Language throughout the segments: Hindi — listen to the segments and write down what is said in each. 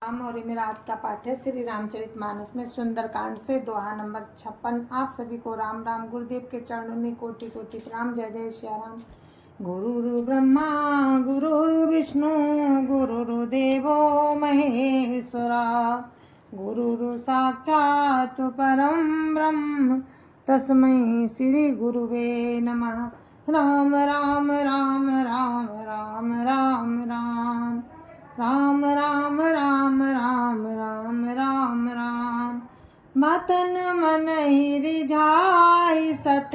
राम। और ये मेरा आज का पाठ है श्री रामचरितमानस में सुंदरकांड से दोहा नंबर 56। आप सभी को राम राम। गुरुदेव के चरणों में कोटि कोटि प्रणाम। जय जय श्री राम। गुरुर् ब्रह्मा गुरुर्विष्णु गुरुर्देवो महेश्वरा गुरुर् साक्षात् परं ब्रह्म तस्मै श्री गुरुवे नमः। राम राम राम राम राम राम राम राम राम राम राम राम राम राम। मतन मन ही रिझाई सठ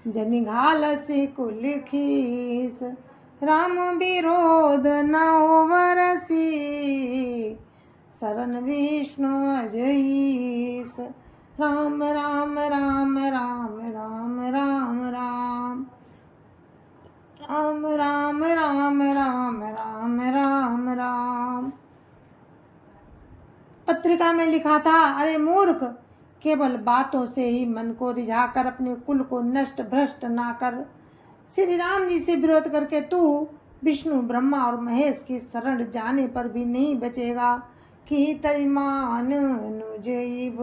जनि घालसी कुल खीस। राम विरोध न वरसी शरण विष्णु अजईस। राम राम राम राम राम राम राम राम राम राम राम राम राम राम। पत्रिका में लिखा था, अरे मूर्ख, केवल बातों से ही मन को रिझाकर अपने कुल को नष्ट भ्रष्ट ना कर। श्री राम जी से विरोध करके तू विष्णु ब्रह्मा और महेश की शरण जाने पर भी नहीं बचेगा। कि तरिमान अनुजैव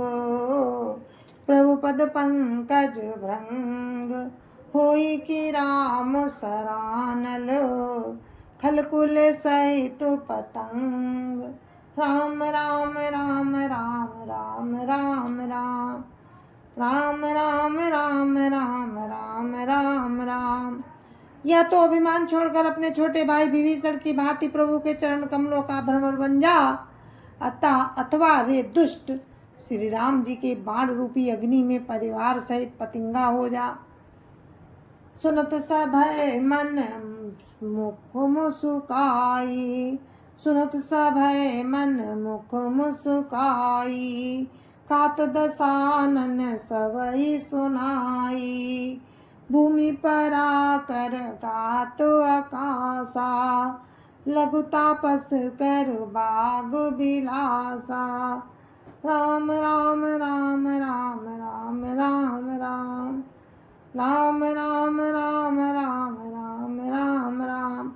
प्रभु पद पंकज भृंग होई कि राम सरानल खलकुल सहित पतंग। राम राम राम राम राम राम राम राम राम राम राम राम राम राम। या तो अभिमान छोड़कर अपने छोटे भाई विभीषण की भांति प्रभु के चरण कमलों का भ्रमर बन जा, अथवा रे दुष्ट श्री राम जी के बाण रूपी अग्नि में परिवार सहित पतिंगा हो जा। सुनत सभय मन मुख मुस्काई सुनत सभय मन मुख मुस्काई। कात दसानन सबई सुनाई भूमि पर आकर गात आकाशा। लघु तापस कर बाग बिलासा। राम राम राम राम राम राम राम राम राम राम राम राम राम राम।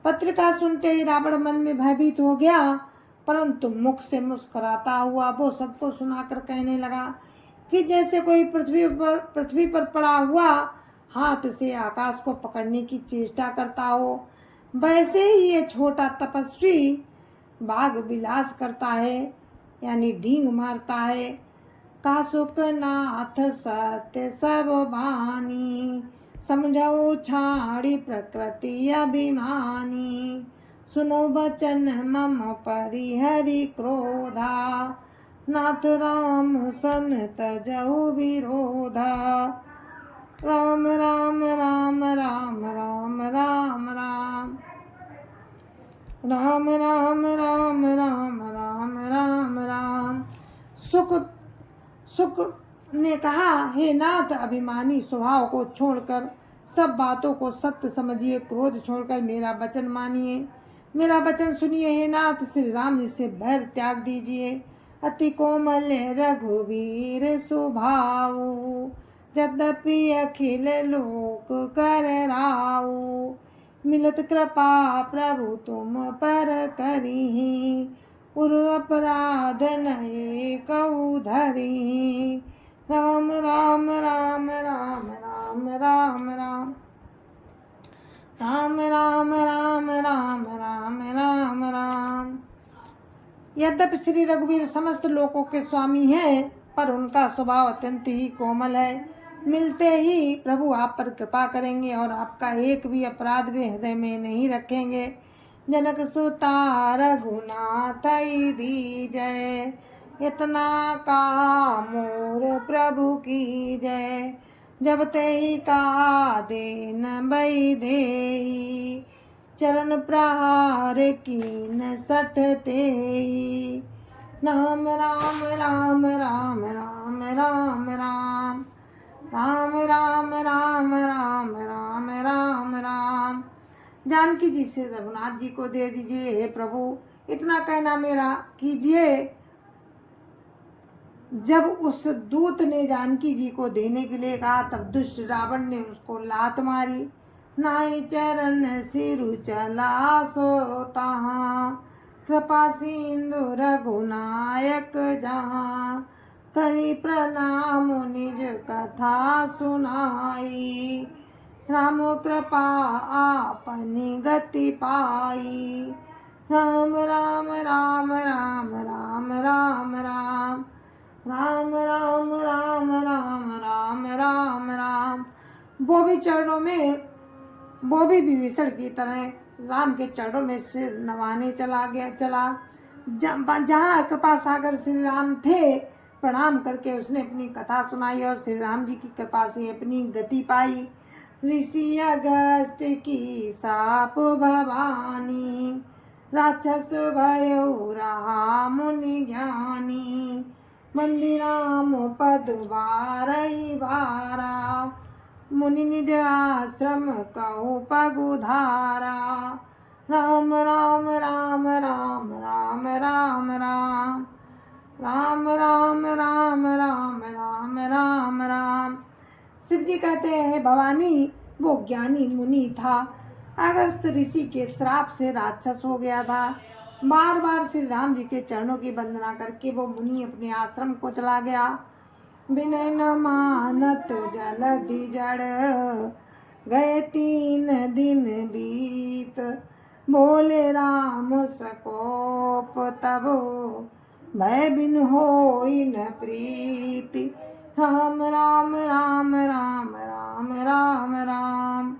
पत्रिका सुनते ही रावण मन में भयभीत हो गया, परंतु मुख से मुस्कुराता हुआ वो सबको सुनाकर कहने लगा कि जैसे कोई पृथ्वी पर पड़ा हुआ हाथ से आकाश को पकड़ने की चेष्टा करता हो, वैसे ही ये छोटा तपस्वी बाग विलास करता है, यानी धींग मारता है। कासुक नाथ सत्य सब बानी समझो छाड़ी प्रकृति अभिमानी। सुनो बचन मम परिहरि क्रोधा नाथ राम सन तजहु विरोधा। राम राम राम राम राम राम राम राम राम राम राम राम राम राम। सुक ने कहा, हे नाथ, अभिमानी स्वभाव को छोड़कर सब बातों को सत्य समझिए, क्रोध छोड़कर मेरा वचन मानिए, मेरा वचन सुनिए। हे नाथ, श्री राम जी से बैर त्याग दीजिए। अति कोमल रघुवीर स्वभाव यद्यपि अखिल लोक कर राऊ। मिलत कृपा प्रभु तुम पर करी उर अपराध नये कऊ धरी। राम राम राम राम राम राम राम राम राम राम राम राम राम राम। यद्यपि श्री रघुवीर समस्त लोकों के स्वामी हैं, पर उनका स्वभाव अत्यंत ही कोमल है। मिलते ही प्रभु आप पर कृपा करेंगे और आपका एक भी अपराध भी हृदय में नहीं रखेंगे। जनक सुता रघुनाथ दी जय इतना कहा मोर प्रभु की जय। जब ते ही कहा देन बई देई चरण प्रहार कीन सठ तेई। राम राम राम राम राम राम राम राम राम राम राम राम राम राम। जानकी जी से रघुनाथ जी को दे दीजिए, हे प्रभु इतना कहना मेरा कीजिए। जब उस दूत ने जानकी जी को देने के लिए कहा, तब दुष्ट रावण ने उसको लात मारी। नाई चरण सिरु चला सो तहाँ कृपा सिंधु रघुनायक जहाँ, करी प्रणाम निज कथा सुनाई। राम कृपा आपनी गति पाई। राम राम राम राम राम राम राम राम राम राम राम राम राम राम। वो भी चरणों में, वो भी विभीषण की तरह राम के चरणों में सिर नवाने चला। जहाँ कृपा सागर श्री राम थे, प्रणाम करके उसने अपनी कथा सुनाई और श्री राम जी की कृपा से अपनी गति पाई। ऋषि अगस्त की साप भवानी, राक्षस भयो रहा मुनि ज्ञानी। मंदिराम पद बारही भारा, मुनि निज आश्रम कहु पगुधारा। राम राम राम राम राम राम राम राम राम राम राम राम राम राम। शिव जी कहते हैं, भवानी वो ज्ञानी मुनि था, अगस्त ऋषि के श्राप से राक्षस हो गया था। बार बार श्री राम जी के चरणों की वंदना करके वो मुनि अपने आश्रम को चला गया। विनय न मानत जलधि जड़, गए 3 दिन बीत। बोले राम सकोप तब, भय बिन होई न प्रीति। राम राम राम राम राम राम राम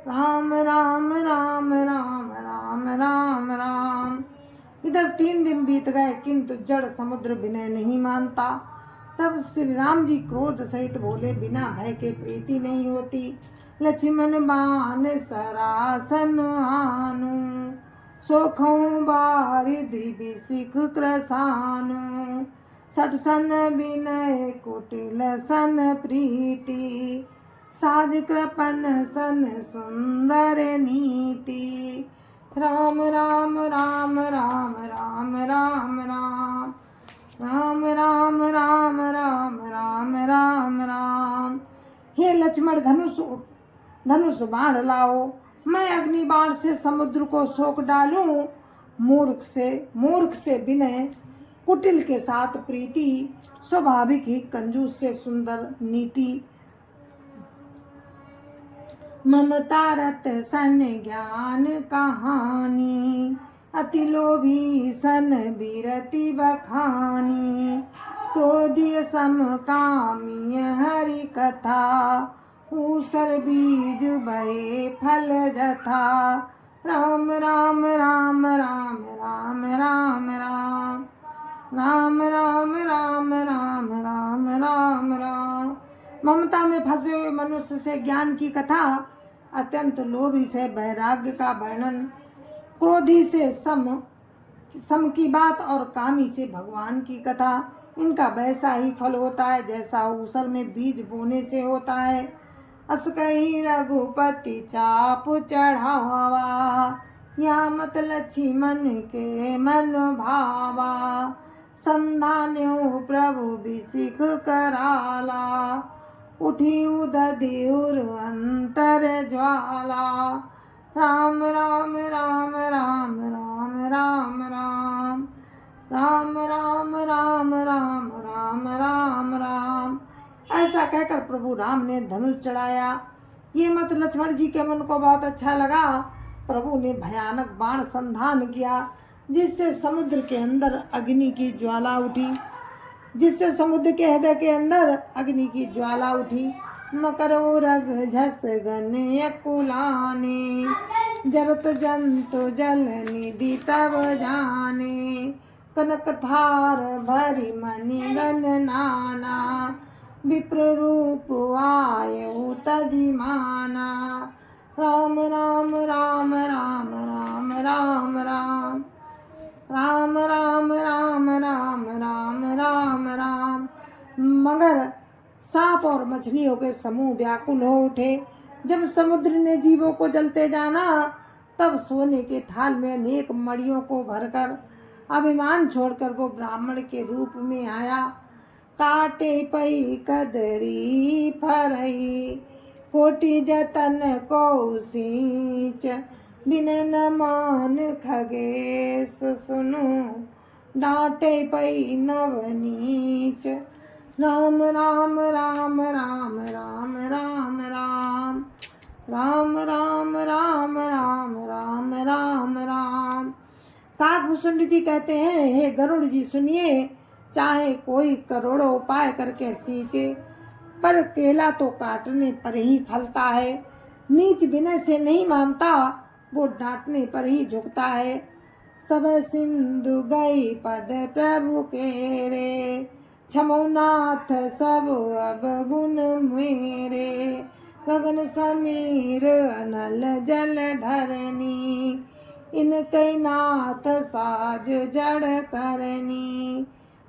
राम राम राम राम राम राम राम। इधर 3 दिन बीत गए, किंतु जड़ समुद्र विनय नहीं मानता। तब श्री राम जी क्रोध सहित बोले, बिना भय के प्रीति नहीं होती। लक्ष्मण बाण सरासन आनु, सोखों बारिधि बिसिख क्रसानु। सठ सन विनय कुटिल सन प्रीति, साज कृपन सन सुंदर नीति। राम राम राम राम राम राम राम राम राम राम राम राम राम राम। हे लक्ष्मण, धनुष बाण लाओ, मैं अग्नि बाण से समुद्र को सोख डालूं। मूर्ख से विनय, कुटिल के साथ प्रीति, स्वाभाविक ही कंजूस से सुंदर नीति। ममता रत सन ज्ञान कहानी, अति लोभी सन बीरति बखानी। क्रोधी सम कामी हरि कथा, ऊसर बीज बहे फल जथा। राम राम राम राम राम राम राम राम राम राम राम राम राम राम। ममता में फंसे हुए मनुष्य से ज्ञान की कथा, अत्यंत लोभी से वैराग्य का वर्णन, क्रोधी से सम की बात और कामी से भगवान की कथा। इनका वैसा ही फल होता है जैसा ऊसर में बीज बोने से होता है। अस कही रघुपति चाप चढ़ावा, यहाँ मत लक्ष्मण के मन भावा। संधान्यो प्रभु बिसिख कराला, उठी उदधिउर अंतर ज्वाला। राम राम राम राम राम राम राम राम राम राम राम राम राम राम। ऐसा कहकर प्रभु राम ने धनुष चढ़ाया। ये मत लक्ष्मण जी के मन को बहुत अच्छा लगा। प्रभु ने भयानक बाण संधान किया, जिससे समुद्र के अंदर अग्नि की ज्वाला उठी, जिससे समुद्र के हृदय के अंदर अग्नि की ज्वाला उठी। मकरो रग झस गन यकुलाने, जरत जंतु जल निधि तब जाने। कनक थार भरी मणि गण नाना, विप्र रूप आयु तजिमाना। राम राम राम राम राम राम राम राम राम राम राम राम राम राम। मगर सांप और मछलियों के समूह व्याकुल हो उठे। जब समुद्र ने जीवों को जलते जाना, तब सोने के थाल में अनेक मड़ियों को भरकर अभिमान छोड़कर वो ब्राह्मण के रूप में आया। काटे पई कदरी फरई, कोटि जतन को सींच। बिने न मान खगेश सुनु, डांटे पई नवनीच। राम राम राम राम राम राम राम राम राम राम राम राम राम राम। काकभूषण जी कहते हैं, हे गरुड़ जी सुनिए, चाहे कोई करोड़ों उपाय करके सींचे, पर केला तो काटने पर ही फलता है। नीच विनय से नहीं मानता, वो डांटने पर ही झुकता है। सब सिंधु गई पद प्रभु के रे, क्षमो नाथ सब अब गुण मेरे। गगन समीर अनल जल धरनी, इनके नाथ साज जड़ करनी।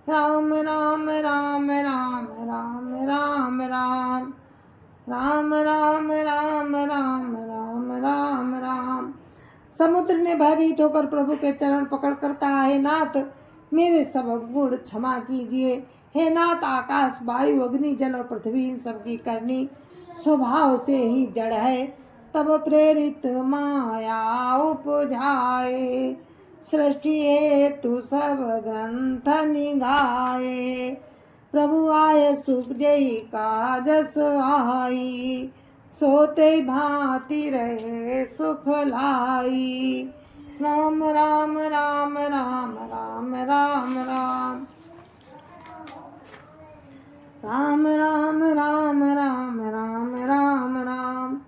राम राम राम राम राम राम राम राम राम राम राम राम राम राम। समुद्र ने भयभीत होकर प्रभु के चरण पकड़कर कहा, हे नाथ मेरे सब गुण क्षमा कीजिए। हे नाथ आकाश वायु अग्नि जल और पृथ्वी इन सबकी करनी स्वभाव से ही जड़ है, तब प्रेरित माया उपजाए। सृष्टि हेतु सब ग्रंथ निगाए, प्रभु आय सुख जय का जस आई। सोते भांति रहे सुख लाई। राम राम राम राम राम राम राम राम राम राम राम राम राम राम।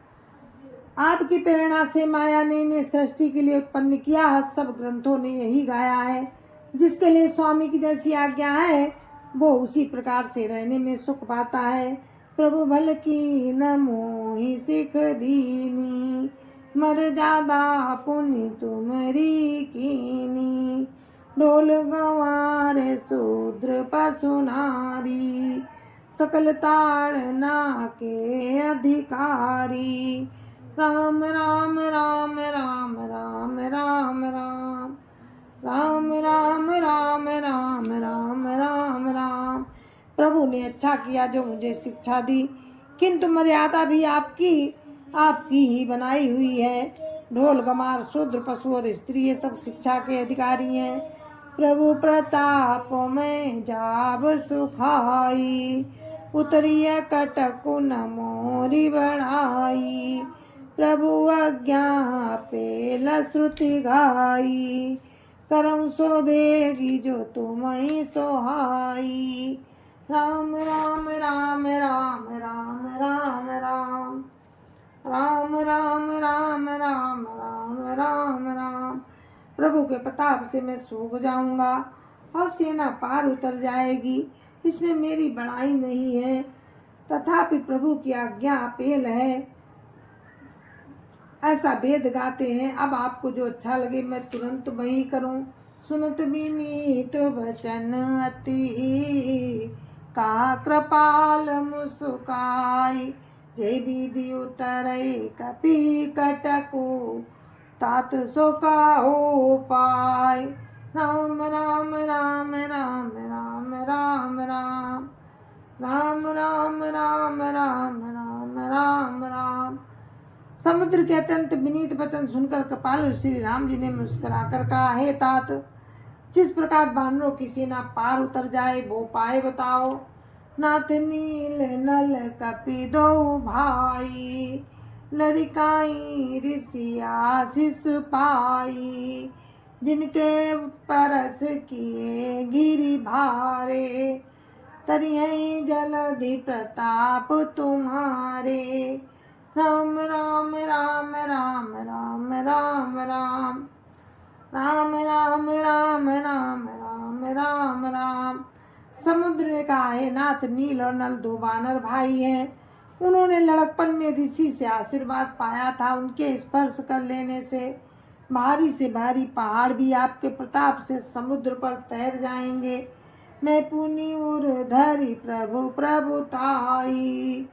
आपकी प्रेरणा से माया ने इन्हें सृष्टि के लिए उत्पन्न किया। सब ग्रंथों ने यही गाया है, जिसके लिए स्वामी की जैसी आज्ञा है वो उसी प्रकार से रहने में सुख पाता है। प्रभु भल की न मोहि सिख दीनी, मर जादा पुण्य तुमरी कीनी। ढोल गंवार शूद्र पशु नारी, सकल ताड़ना के अधिकारी। राम राम राम राम राम राम राम राम राम राम राम राम राम राम। प्रभु ने अच्छा किया जो मुझे शिक्षा दी, किंतु मर्यादा भी आपकी ही बनाई हुई है। ढोल गमार शूद्र पशु और स्त्री ये सब शिक्षा के अधिकारी हैं। प्रभु प्रताप में जाब सुखाई, उतरिय कटकु न मोरी बढ़ाई। प्रभु आज्ञा पेल श्रुति गाई, करम सो बेगी जो तुमहि सोहाई। राम राम राम राम राम राम राम राम राम राम राम राम राम राम। प्रभु के प्रताप से मैं सूख जाऊंगा और सेना पार उतर जाएगी, इसमें मेरी बड़ाई नहीं है। तथापि प्रभु की आज्ञा पेल है, ऐसा वेद गाते हैं। अब आपको जो अच्छा लगे मैं तुरंत वही करूं। सुनत विनीत वचन अति, का कृपाल मुस्काई। जय विधि उतरई कपि कटकु, तात सो काहू पाय। राम राम राम राम राम राम राम राम राम राम राम राम राम राम। समुद्र के अत्यंत विनीत वचन सुनकर कृपालु श्री राम जी ने मुस्कुराकर कहा, हे तात जिस प्रकार बानरों की सेना पार उतर जाए वो उपाय बताओ। नाथ नील नल कपि दो भाई, लरिकाई ऋषि आशीष पाई। जिनके परस किए गिरि भारे, तरिहै जलधि प्रताप तुम्हारे। राम राम राम राम राम राम राम राम राम राम राम राम राम राम। समुद्र ने कहा, हे नाथ नील और नल दो वानर भाई हैं। उन्होंने लड़कपन में ऋषि से आशीर्वाद पाया था। उनके स्पर्श कर लेने से भारी पहाड़ भी आपके प्रताप से समुद्र पर तैर जाएंगे। मैं पुनि उर्धरि प्रभु प्रभुताई,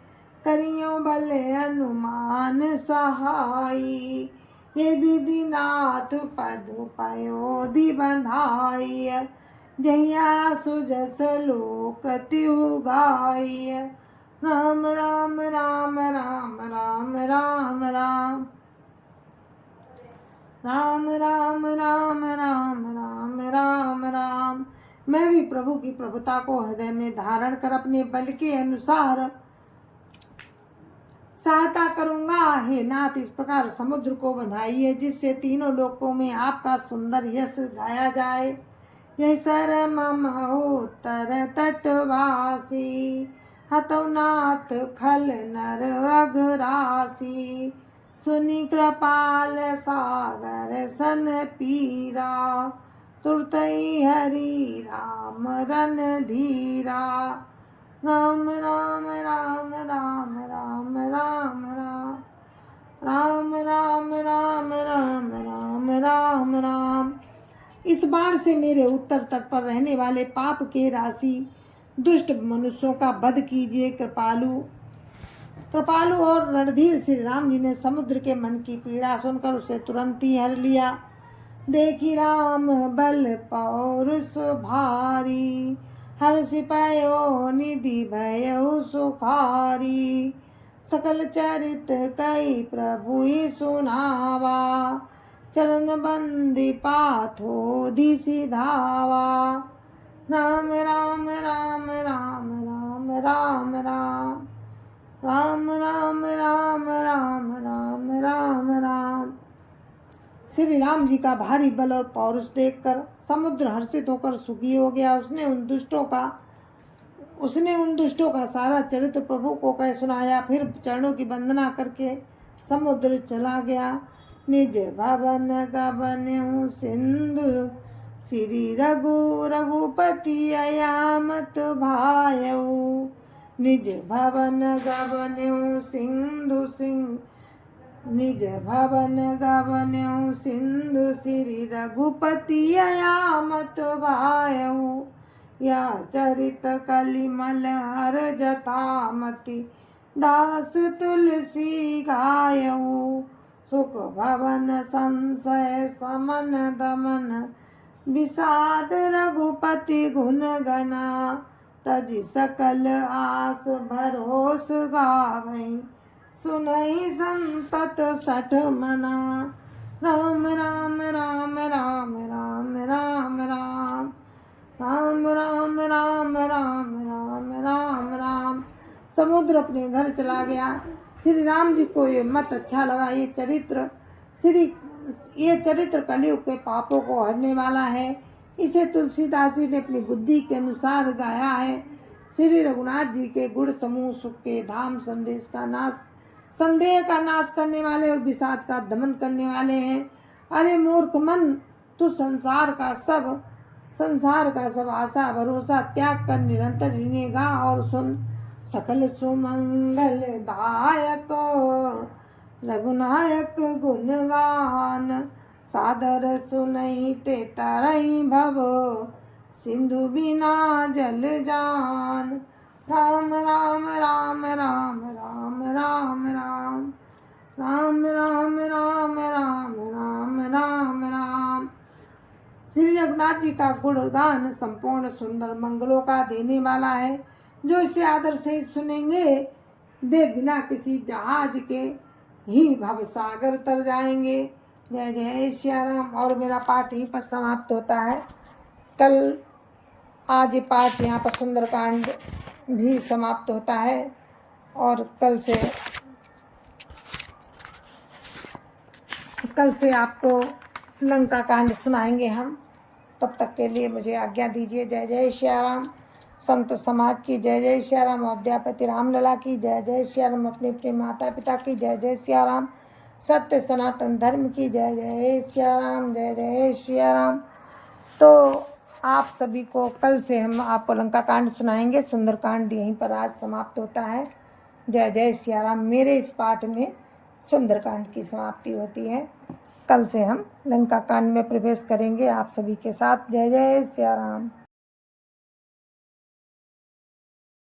करियो बल अनुमान सहाई। ये विधि नाथ पदु पयोधि बंधाई, जहिया सुजस लोक तिहु गाई। राम राम राम राम राम राम राम राम राम राम राम राम राम राम। मैं भी प्रभु की प्रभुता को हृदय में धारण कर अपने बल के अनुसार सहायता करूंगा। हे नाथ, इस प्रकार समुद्र को बंधाइए जिससे तीनों लोकों में आपका सुंदर यश गाया जाए। यह सर मम उत्तर तटवासी, हतौ नाथ खल नर अघरासी। सुनि कृपाल सागर सन पीरा, तुरतई हरि राम रन धीरा। राम राम राम राम राम राम राम राम राम राम राम राम राम राम। इस बाण से मेरे उत्तर तट पर रहने वाले पाप के राशि दुष्ट मनुष्यों का वध कीजिए। कृपालु और रणधीर श्री राम जी ने समुद्र के मन की पीड़ा सुनकर उसे तुरंत ही हर लिया। देखी राम बल पौरुष भारी, हर्ष पयो निधि भयो सुखारी। सकल चरित कई प्रभु ही सुनावा, चरण बंदी पाथोधि सिधावा। राम राम राम राम राम राम राम राम राम राम राम राम राम राम। श्री राम जी का भारी बल और पौरुष देखकर समुद्र हर्षित होकर सुखी हो गया। उसने उन दुष्टों का सारा चरित्र प्रभु को कह सुनाया। फिर चरणों की वंदना करके समुद्र चला गया। निज भवन गबन्यु सिंधु, श्री रघुपति अयामत भायऊ। निज भवन गबन्यु सिंधु, श्री रघुपति अयामत भायऊ। या चरित कलिमल हर जथामति, दास तुलसी गायऊ। सुख भवन संशय समन दमन, विषाद रघुपति गुण गना। तजि सकल आस भरोस गावई, सुनई संतत सठ मना। राम राम राम राम राम राम राम राम राम राम राम राम राम राम। समुद्र अपने घर चला गया। श्री राम जी को ये मत अच्छा लगा। ये चरित्र कलयुग के पापों को हरने वाला है। इसे तुलसीदास जी ने अपनी बुद्धि के अनुसार गाया है। श्री रघुनाथ जी के गुण समूह सुख के धाम, संदेह का नाश करने वाले और विषाद का दमन करने वाले हैं। अरे मूर्ख मन, तू संसार का सब आशा भरोसा त्याग कर निरंतर इन्हें गा और सुन। सकल सुमंगल दायक रघुनायक गुणगान, सादर सुनई ते तरई भव, सिंधु बिना जल जान। राम राम राम राम राम राम राम राम राम राम राम राम राम राम। श्री रघुनाथ जी का गुणगान संपूर्ण सुंदर मंगलों का देने वाला है। जो इसे आदर से सुनेंगे वे बिना किसी जहाज के ही भव सागर तर जाएंगे। जय जय श्या राम। और मेरा पाठ यहीं पर समाप्त होता है। आज ये पाठ यहाँ पर सुंदरकांड भी समाप्त होता है और कल से आपको लंका कांड सुनाएंगे हम। तब तक के लिए मुझे आज्ञा दीजिए। जय जय श्या राम। संत समाज की जय जय श्या राम। अयोध्यापति रामलला की जय जय श्या राम। अपने अपने माता पिता की जय जय श्या राम। सत्य सनातन धर्म की जय जय श्या राम। जय जय श्या राम। तो आप सभी को कल से हम आपको लंका कांड सुनाएंगे। सुंदरकांड यहीं पर आज समाप्त होता है। जय जय श्या राम। मेरे इस पाठ में सुंदरकांड की समाप्ति होती है। कल से हम लंका कांड में प्रवेश करेंगे आप सभी के साथ। जय जय श्या राम।